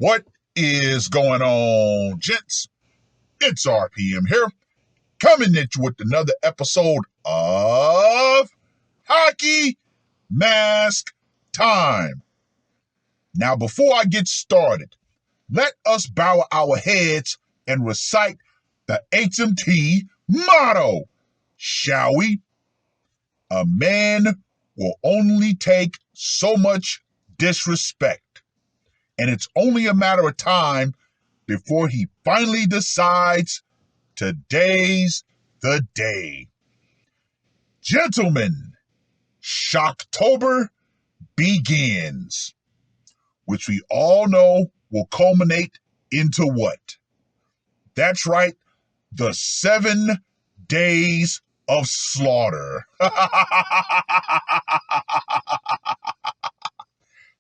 What is going on, gents? It's R.P.M. here, coming at you with another episode of Hockey Mask Time. Now, before I get started, let us bow our heads and recite the HMT motto, shall we? A man will only take so much disrespect, and it's only a matter of time before he finally decides today's the day. Gentlemen, Shocktober begins, which we all know will culminate into what? That's right, the 7 days of slaughter.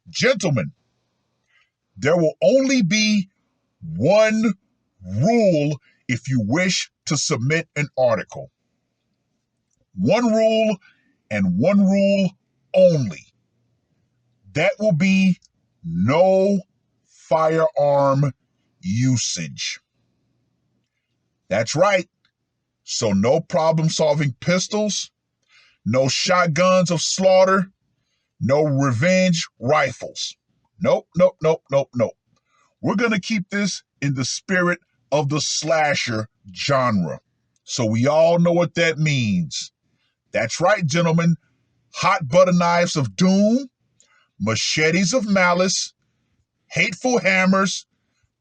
Gentlemen, there will only be one rule if you wish to submit an article. One rule and one rule only. That will be no firearm usage. That's right. So no problem-solving pistols, no shotguns of slaughter, no revenge rifles. Nope. We're going to keep this in the spirit of the slasher genre. So we all know what that means. That's right, gentlemen. Hot butter knives of doom, machetes of malice, hateful hammers,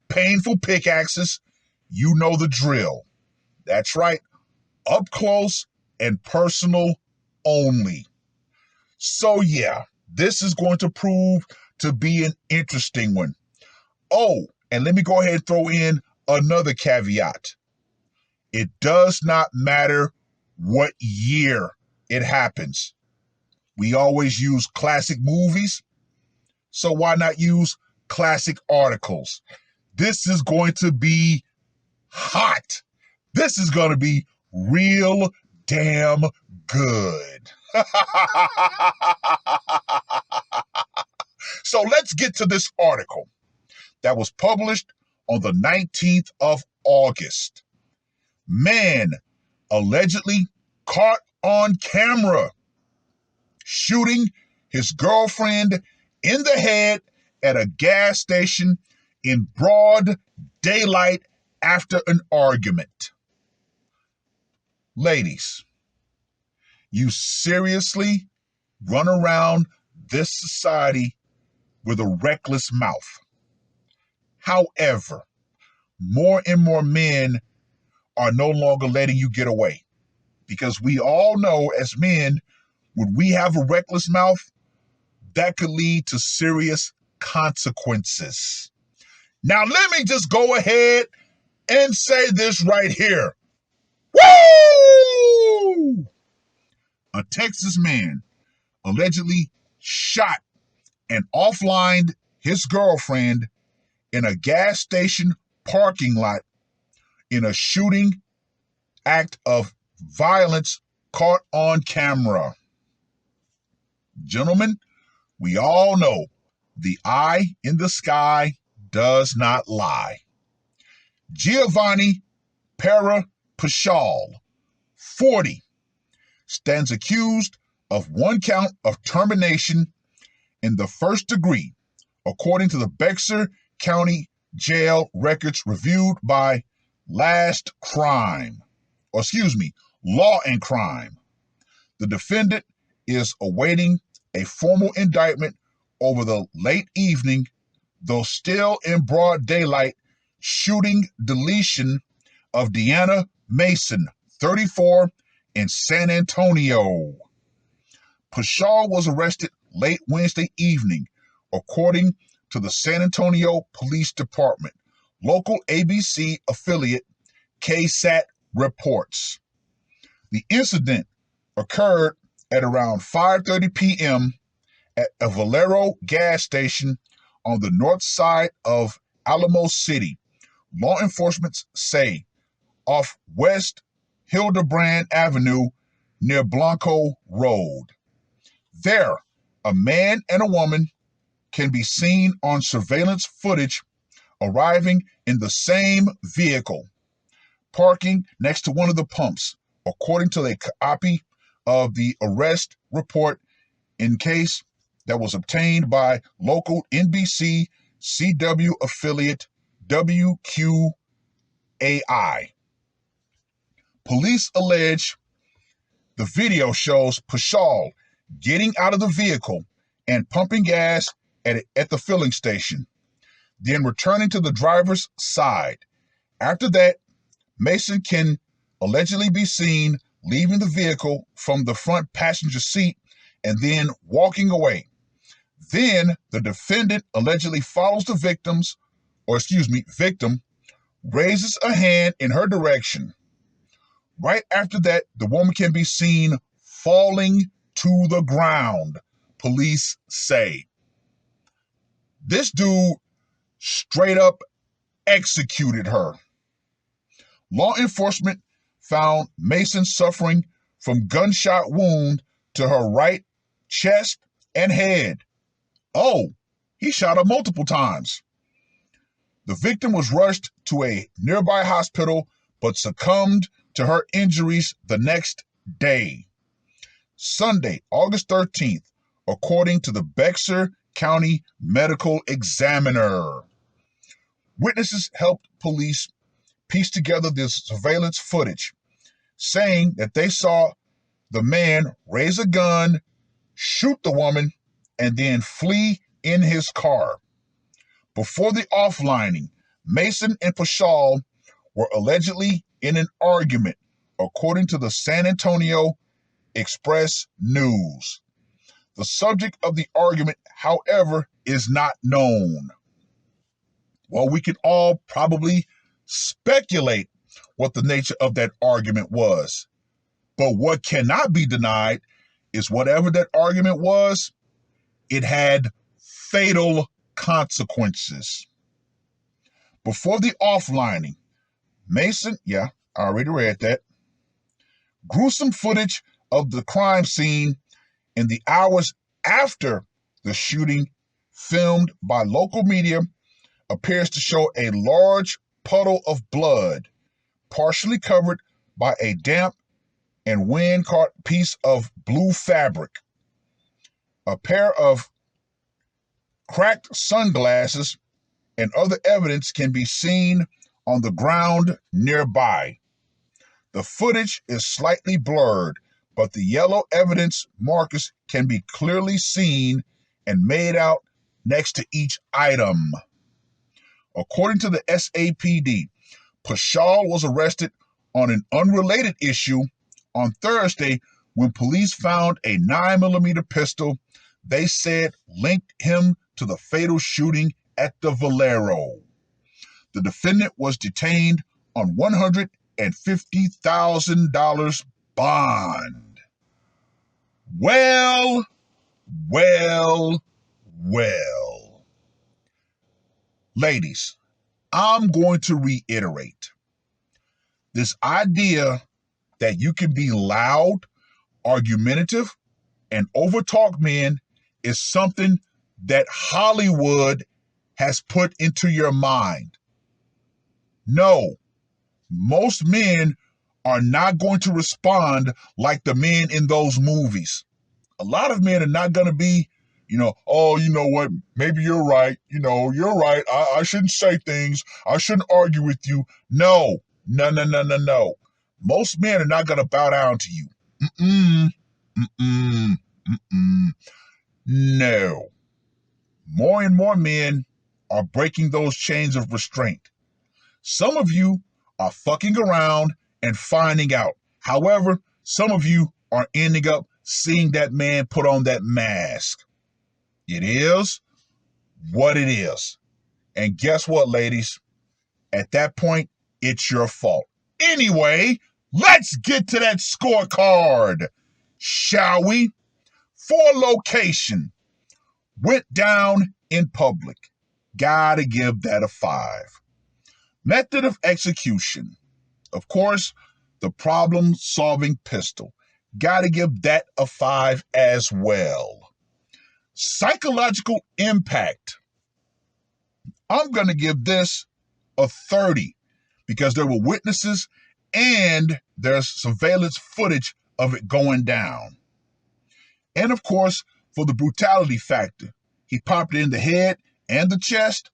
painful pickaxes. You know the drill. That's right. Up close and personal only. So yeah, this is going to prove to be an interesting one. Oh, and let me go ahead and throw in another caveat. It does not matter what year it happens. We always use classic movies, so why not use classic articles? This is going to be hot. This is going to be real damn good. So let's get to this article that was published on the 19th of August. Man allegedly caught on camera shooting his girlfriend in the head at a gas station in broad daylight after an argument. Ladies, you seriously run around this society with a reckless mouth. However, more and more men are no longer letting you get away, because we all know as men, when we have a reckless mouth, that could lead to serious consequences. Now, let me just go ahead and say this right here. Woo! A Texas man allegedly shot and offlined his girlfriend in a gas station parking lot in a shooting act of violence caught on camera. Gentlemen, we all know the eye in the sky does not lie. Giovanni Pashal, 40, stands accused of 1 count of termination in the first degree, according to the Bexar County Jail records reviewed by Law and Crime. The defendant is awaiting a formal indictment over the late evening, though still in broad daylight, shooting deletion of Deanna Mason, 34, in San Antonio. Pashal was arrested late Wednesday evening, according to the San Antonio Police Department. Local ABC affiliate KSAT reports. The incident occurred at around 5:30 p.m. at a Valero gas station on the north side of Alamo City. Law enforcement say off West Hildebrand Avenue near Blanco Road. There, a man and a woman can be seen on surveillance footage arriving in the same vehicle, parking next to one of the pumps, according to a copy of the arrest report in case that was obtained by local NBC CW affiliate WQAI. Police allege the video shows Pashal getting out of the vehicle and pumping gas at the filling station, then returning to the driver's side. After that, Mason can allegedly be seen leaving the vehicle from the front passenger seat and then walking away. Then the defendant allegedly follows the victim, raises a hand in her direction. Right after that, the woman can be seen falling to the ground, police say. This dude straight up executed her. Law enforcement found Mason suffering from gunshot wound to her right chest and head. Oh, he shot her multiple times. The victim was rushed to a nearby hospital but succumbed to her injuries the next day. Sunday, August 13th, according to the Bexar County Medical Examiner. Witnesses helped police piece together this surveillance footage, saying that they saw the man raise a gun, shoot the woman, and then flee in his car. Before the offlining, Mason and Pashal were allegedly in an argument, according to the San Antonio Express News. The subject of the argument, however, is not known. Well, we can all probably speculate what the nature of that argument was. But what cannot be denied is whatever that argument was, it had fatal consequences. Before the offlining, Mason, I already read that. Gruesome footage of the crime scene in the hours after the shooting, filmed by local media, appears to show a large puddle of blood, partially covered by a damp and wind-caught piece of blue fabric. A pair of cracked sunglasses and other evidence can be seen on the ground nearby. The footage is slightly blurred, but the yellow evidence markers can be clearly seen and made out next to each item. According to the SAPD, Pashal was arrested on an unrelated issue on Thursday when police found a 9mm pistol they said linked him to the fatal shooting at the Valero. The defendant was detained on $150,000 bond. Well. Ladies, I'm going to reiterate this idea that you can be loud, argumentative, and overtalk men is something that Hollywood has put into your mind. No, most men are not going to respond like the men in those movies. A lot of men are not going to be, oh, you know what, maybe you're right. You're right. I shouldn't say things. I shouldn't argue with you. No. Most men are not going to bow down to you. No. More and more men are breaking those chains of restraint. Some of you are fucking around and finding out. However, some of you are ending up seeing that man put on that mask. It is what it is. And guess what, ladies? At that point, it's your fault. Anyway, let's get to that scorecard, shall we? For location, went down in public. Gotta give that a 5. Method of execution. Of course, the problem-solving pistol. Gotta give that a 5 as well. Psychological impact. I'm going to give this a 30 because there were witnesses and there's surveillance footage of it going down. And of course, for the brutality factor, he popped it in the head and the chest.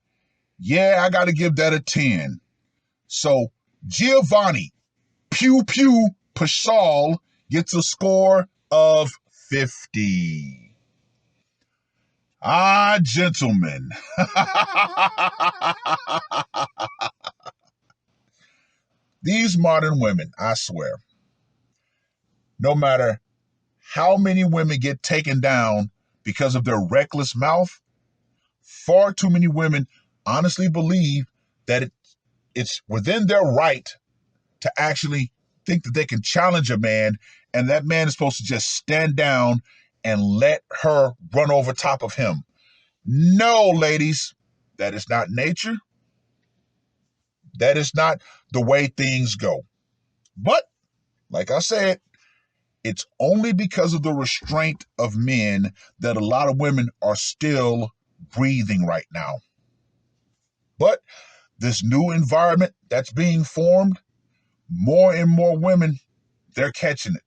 Yeah, I got to give that a 10. So Giovanni Pew Pew Pashal gets a score of 50. Ah, gentlemen. These modern women, I swear, no matter how many women get taken down because of their reckless mouth, far too many women honestly believe that it's within their right to actually think that they can challenge a man, and that man is supposed to just stand down and let her run over top of him. No, ladies, that is not nature. That is not the way things go. But, like I said, it's only because of the restraint of men that a lot of women are still breathing right now. But this new environment that's being formed, more and more women, they're catching it.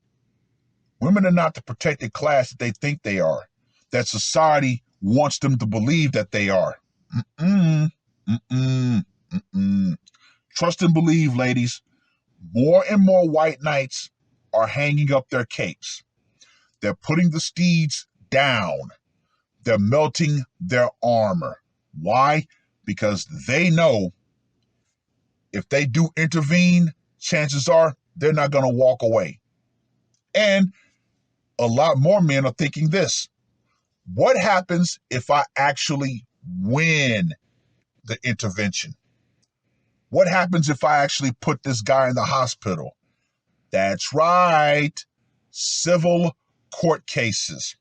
Women are not the protected class that they think they are, that society wants them to believe that they are. Trust and believe, ladies. More and more white knights are hanging up their capes. They're putting the steeds down. They're melting their armor. Why? Because they know if they do intervene, chances are they're not going to walk away. And a lot more men are thinking this. What happens if I actually win the intervention? What happens if I actually put this guy in the hospital? That's right. Civil court cases.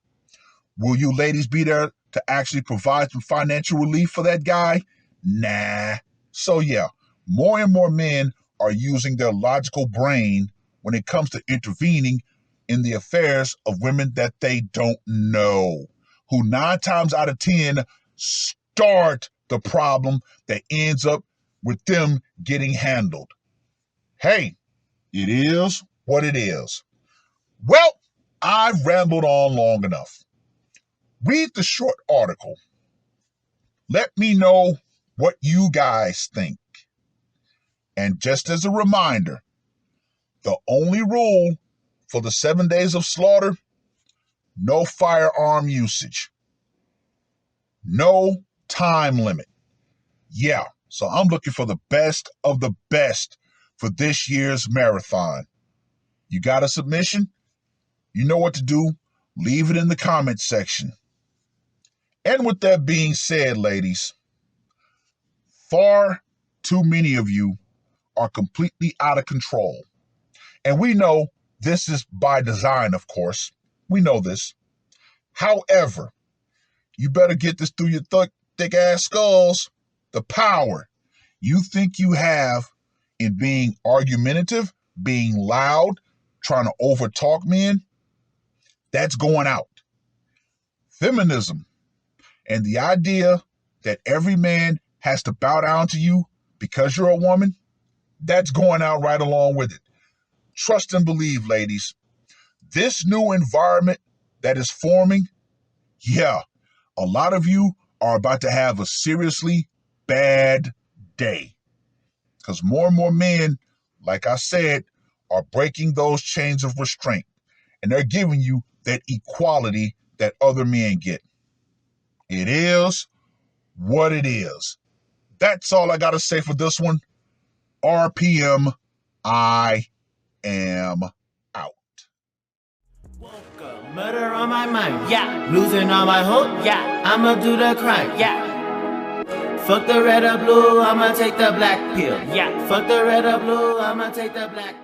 Will you ladies be there to actually provide some financial relief for that guy? Nah. So yeah, more and more men are using their logical brain when it comes to intervening in the affairs of women that they don't know, who 9 times out of 10 start the problem that ends up with them getting handled. Hey, it is what it is. Well, I've rambled on long enough. Read the short article. Let me know what you guys think. And just as a reminder, the only rule for the 7 days of slaughter, no firearm usage. No time limit. Yeah, so I'm looking for the best of the best for this year's marathon. You got a submission? You know what to do. Leave it in the comments section. And with that being said, ladies, far too many of you are completely out of control. And we know this is by design, of course. We know this. However, you better get this through your thick-ass skulls. The power you think you have in being argumentative, being loud, trying to overtalk men, that's going out. Feminism and the idea that every man has to bow down to you because you're a woman, that's going out right along with it. Trust and believe, ladies. This new environment that is forming, yeah, a lot of you are about to have a seriously bad day. Because more and more men, like I said, are breaking those chains of restraint. And they're giving you that equality that other men get. It is what it is. That's all I got to say for this one. R.P.M. I am out. Murder on my mind, yeah. Losing all my hope, yeah. I'ma do the crime, yeah. Fuck the red or blue, I'ma take the black pill, yeah. Fuck the red or blue, I'ma take the black